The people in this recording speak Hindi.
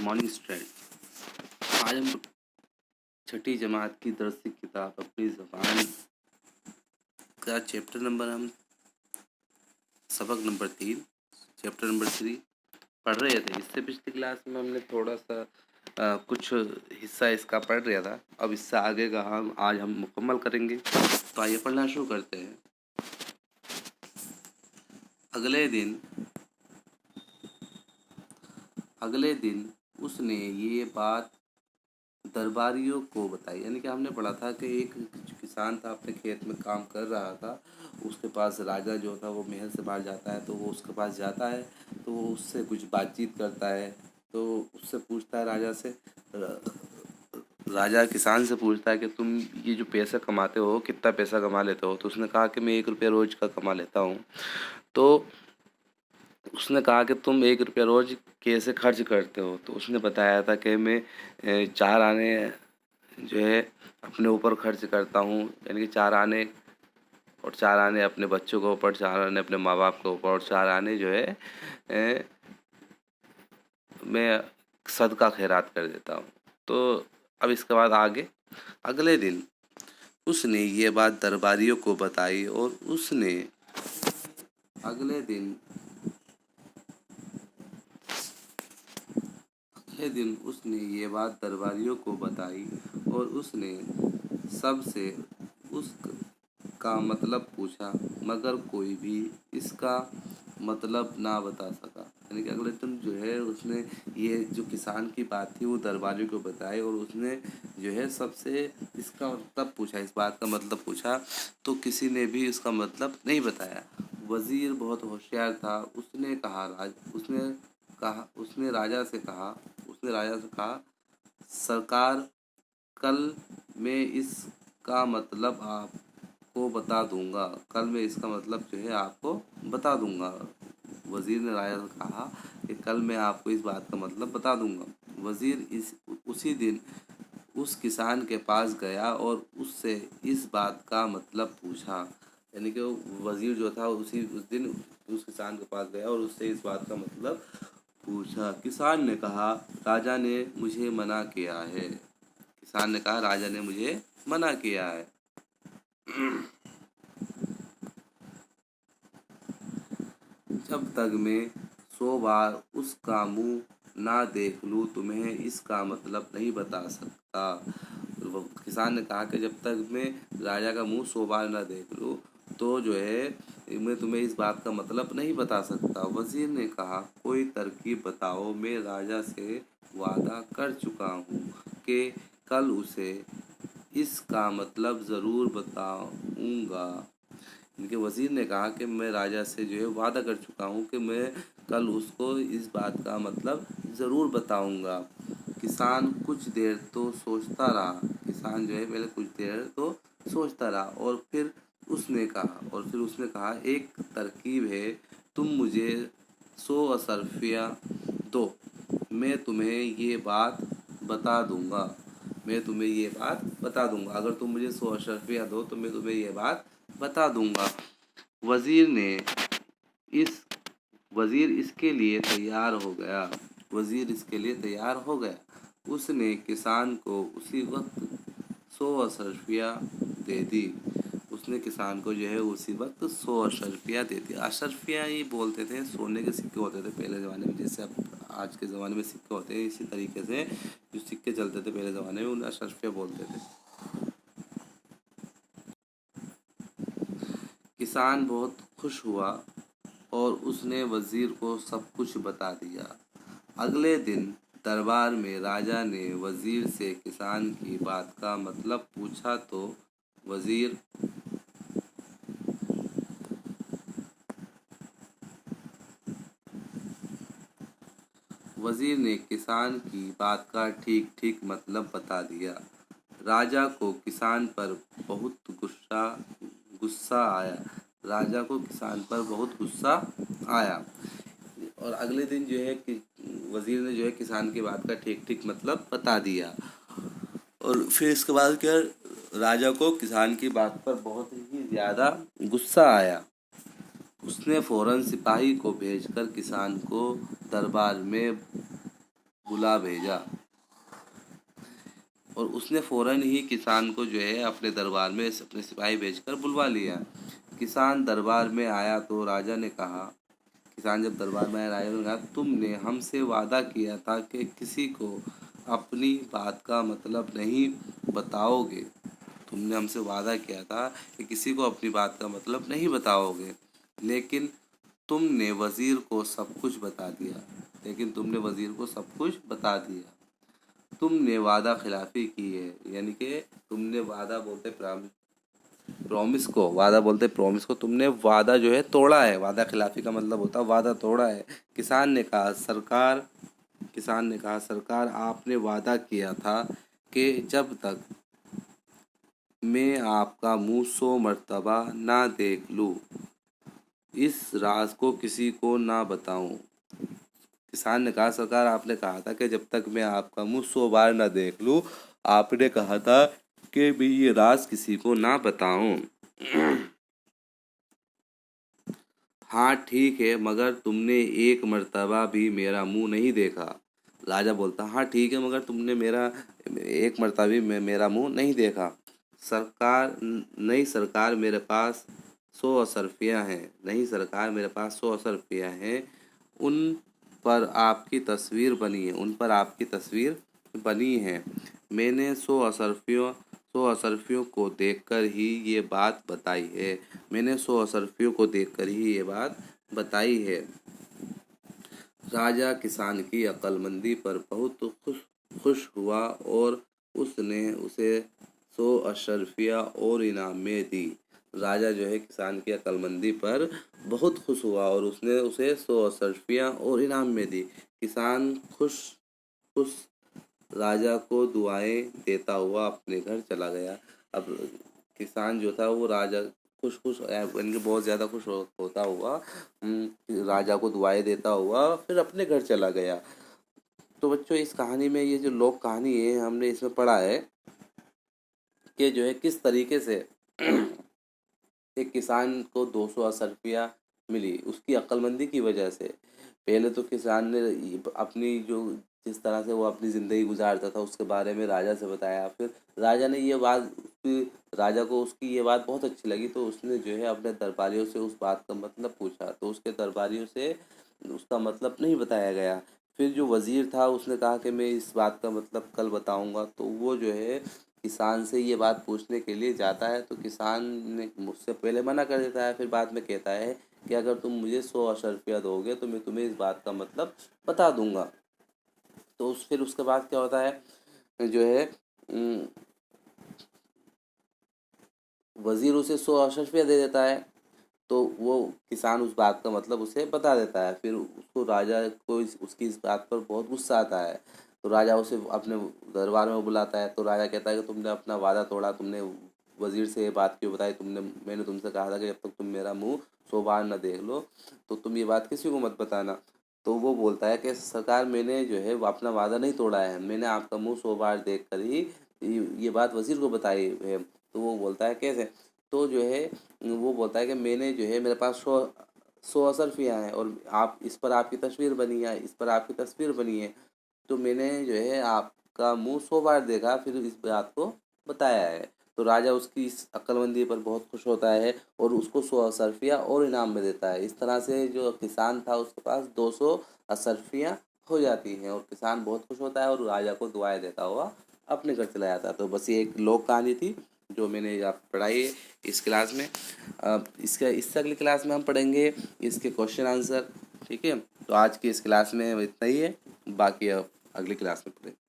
Morning student. आज हम छठी जमात की दर्स की किताब अपनी ज़बान का चैप्टर नंबर सबक नंबर 3 चैप्टर नंबर 3 पढ़ रहे थे। इससे पिछली क्लास में हमने थोड़ा सा कुछ हिस्सा इसका पढ़ रहा था। अब इससे आगे का आज हम मुकम्मल करेंगे। तो आइए पढ़ना शुरू करते हैं। अगले दिन उसने ये बात दरबारियों को बताई। यानी कि हमने पढ़ा था कि एक किसान था, अपने खेत में काम कर रहा था। उसके पास राजा जो था वो महल से बाहर जाता है, तो वो उसके पास जाता है, तो वो उससे कुछ बातचीत करता है। तो उससे पूछता है राजा किसान से पूछता है कि तुम ये जो पैसा कमाते हो कितना पैसा कमा लेते हो। तो उसने कहा कि मैं 1 रुपया रोज का कमा लेता हूँ। तो उसने कहा कि तुम 1 रुपया रोज कैसे खर्च करते हो। तो उसने बताया था कि मैं 4 आने जो है अपने ऊपर खर्च करता हूँ। यानी कि 4 आने और 4 आने अपने बच्चों के ऊपर, 4 आने अपने माँ बाप के ऊपर और 4 आने जो है मैं सदका खैरात कर देता हूँ। तो अब इसके बाद आगे अगले दिन उसने ये बात दरबारियों को बताई और अगले दिन उसने ये बात दरबारियों को बताई और उसने सबसे उसका मतलब पूछा, मगर कोई भी इसका मतलब ना बता सका। यानी कि अगले दिन जो है उसने ये जो किसान की बात थी वो दरबारियों को बताई और उसने जो है सबसे इसका मतलब पूछा, इस बात का मतलब पूछा, तो किसी ने भी इसका मतलब नहीं बताया। वज़ीर बहुत होशियार था। उसने राजा से कहा, सरकार, कल मैं इसका मतलब आपको बता दूंगा। वज़ीर ने राजा से कहा कि कल मैं आपको इस बात का मतलब बता दूंगा। वज़ीर उसी दिन उस किसान के पास गया और उससे इस बात का मतलब पूछा। यानी कि वज़ीर जो था उस दिन उस किसान के पास गया और उससे इस बात का मतलब पूछा। किसान ने कहा, राजा ने मुझे मना किया है। जब तक मैं 100 बार उसका मुंह ना देख लूँ तुम्हें इसका मतलब नहीं बता सकता। किसान ने कहा कि जब तक मैं राजा का मुंह 100 बार ना देख लूँ तो जो है मैं तुम्हें इस बात का मतलब नहीं बता सकता। वज़ीर ने कहा, कोई तरकीब बताओ। मैं राजा से वादा कर चुका हूँ कि कल उसे इसका मतलब ज़रूर बताऊँगा। इनके वज़ीर ने कहा कि मैं राजा से जो है वादा कर चुका हूँ कि मैं कल उसको इस बात का मतलब ज़रूर बताऊँगा। किसान कुछ देर तो सोचता रहा। किसान जो है पहले कुछ देर तो सोचता रहा और फिर उसने कहा, एक तरकीब है, तुम मुझे 100 अशर्फिया दो, मैं तुम्हें ये बात बता दूंगा। अगर तुम मुझे 100 अशर्फिया दो तो मैं तुम्हें ये बात बता दूंगा। वज़ीर इसके लिए तैयार हो गया। उसने किसान को उसी वक्त 100 अशर्फिया दे दी। अशर्फिया ही बोलते थे, सोने के सिक्के होते थे पहले ज़माने में, जैसे अब आज के ज़माने में सिक्के होते हैं, इसी तरीके से जो सिक्के चलते थे पहले ज़माने में उन्हें अशर्फिया बोलते थे। किसान बहुत खुश हुआ और उसने वज़ीर को सब कुछ बता दिया। अगले दिन दरबार में राजा ने वज़ीर से किसान की बात का मतलब पूछा तो वज़ीर ने किसान की बात का ठीक ठीक मतलब बता दिया। राजा को किसान पर बहुत गुस्सा आया और अगले दिन जो है कि वज़ीर ने जो है किसान की बात का ठीक ठीक मतलब बता दिया। और फिर इसके बाद क्या, राजा को किसान की बात पर बहुत ही ज़्यादा गुस्सा आया। उसने फौरन सिपाही को भेजकर किसान को दरबार में बुला भेजा। और उसने फ़ौरन ही किसान को जो है अपने दरबार में अपने सिपाही भेजकर बुलवा लिया। किसान दरबार में आया तो राजा ने कहा, किसान जब दरबार में आया, राजा ने कहा, तुमने हमसे वादा किया था कि किसी को अपनी बात का मतलब नहीं बताओगे। तुमने हमसे वादा किया था कि किसी को अपनी बात का मतलब नहीं बताओगे, लेकिन तुमने वजीर को सब कुछ बता दिया। तुमने वजीर को सब कुछ बता दिया। तुमने वादा खिलाफी की है, यानी कि तुमने वादा बोलते प्रॉमिस को तुमने वादा जो है तोड़ा है। वादा खिलाफी का मतलब होता है वादा तोड़ा है। किसान ने कहा सरकार आपने वादा किया था कि जब तक मैं आपका मुंह 100 मर्तबा ना देख लूँ, इस राज को किसी को ना बताऊं। किसान ने कहा सरकार आपने कहा था कि जब तक मैं आपका मुंह 100 बार ना देख लूं, आपने कहा था कि मैं ये राज किसी को ना बताऊं। हाँ ठीक है, मगर तुमने एक मर्तबा भी मेरा मुंह नहीं देखा। राजा बोलता हाँ ठीक है, मगर तुमने मेरा एक मर्तबा भी मेरा मुंह नहीं देखा। सरकार मेरे पास 100 अशर्फियाँ हैं। नहीं सरकार मेरे पास 100 अशर्फियाँ हैं। उन पर आपकी तस्वीर बनी है। मैंने 100 अशर्फियों को देखकर ही ये बात बताई है। राजा किसान की अक्लमंदी पर बहुत खुश हुआ और उसने उसे 100 अशर्फियाँ और इनाम में दी। राजा जो है किसान की अक्लमंदी पर बहुत खुश हुआ और उसने उसे 100 अशर्फियाँ और इनाम में दी। किसान खुश खुश राजा को दुआएं देता हुआ अपने घर चला गया। अब किसान जो था वो राजा खुश खुश यानी कि बहुत ज़्यादा खुश होता हुआ राजा को दुआएं देता हुआ फिर अपने घर चला गया। तो बच्चों इस कहानी में ये जो लोक कहानी है हमने इसमें पढ़ा है कि जो है किस तरीके से एक किसान को 200 अशर्फियाँ मिली उसकी अक्लमंदी की वजह से। पहले तो किसान ने अपनी जो जिस तरह से वो अपनी ज़िंदगी गुजारता था उसके बारे में राजा से बताया। फिर राजा ने ये बात राजा को उसकी ये बात बहुत अच्छी लगी, तो उसने जो है अपने दरबारियों से उस बात का मतलब पूछा, तो उसके दरबारियों से उसका मतलब नहीं बताया गया। फिर जो वज़ीर था उसने कहा कि मैं इस बात का मतलब कल बताऊंगा, तो वो जो है किसान से ये बात पूछने के लिए जाता है, तो किसान ने मुझसे पहले मना कर देता है। फिर बाद में कहता है कि अगर तुम मुझे 100 अशर्फिया दोगे तो मैं तुम्हें इस बात का मतलब बता दूंगा। तो फिर उसके बाद क्या होता है जो है वज़ीर उसे 100 अशर्फिया दे देता है, तो वो किसान उस बात का मतलब उसे बता देता है। फिर उसको राजा को उसकी इस बात पर बहुत गुस्सा आता है, तो राजा उसे अपने दरबार में बुलाता है। तो राजा कहता है कि तुमने अपना वादा तोड़ा, तुमने वज़ीर से ये बात क्यों बताई, मैंने तुमसे कहा था कि जब तक तुम मेरा मुंह 100 बार न देख लो तो तुम ये बात किसी को मत बताना। तो वो बोलता है कि सरकार मैंने जो है वो अपना वादा नहीं तोड़ा है, मैंने आपका मुंह 100 बार देख कर ही ये बात वज़ीर को बताई है। तो वो बोलता है कैसे, तो जो है वो बोलता है कि मैंने जो है मेरे पास 100 अशर्फियाँ हैं और आप इस पर आपकी तस्वीर बनी है, तो मैंने जो है आपका मुंह 100 बार देखा फिर इस बात को बताया है। तो राजा उसकी इस अक्लमंदी पर बहुत खुश होता है और उसको 100 अशर्फियाँ और इनाम में देता है। इस तरह से जो किसान था उसके पास 200 अशर्फियाँ हो जाती हैं और किसान बहुत खुश होता है और राजा को दुआएं देता हुआ अपने घर चला जाता है। तो बस ये एक लोक कहानी थी जो मैंने आप पढ़ाई है इस क्लास में। अब इससे अगली क्लास में हम पढ़ेंगे इसके क्वेश्चन आंसर। ठीक है, तो आज की इस क्लास में इतना ही है, बाकी अब अगली क्लास में पढ़ेंगे।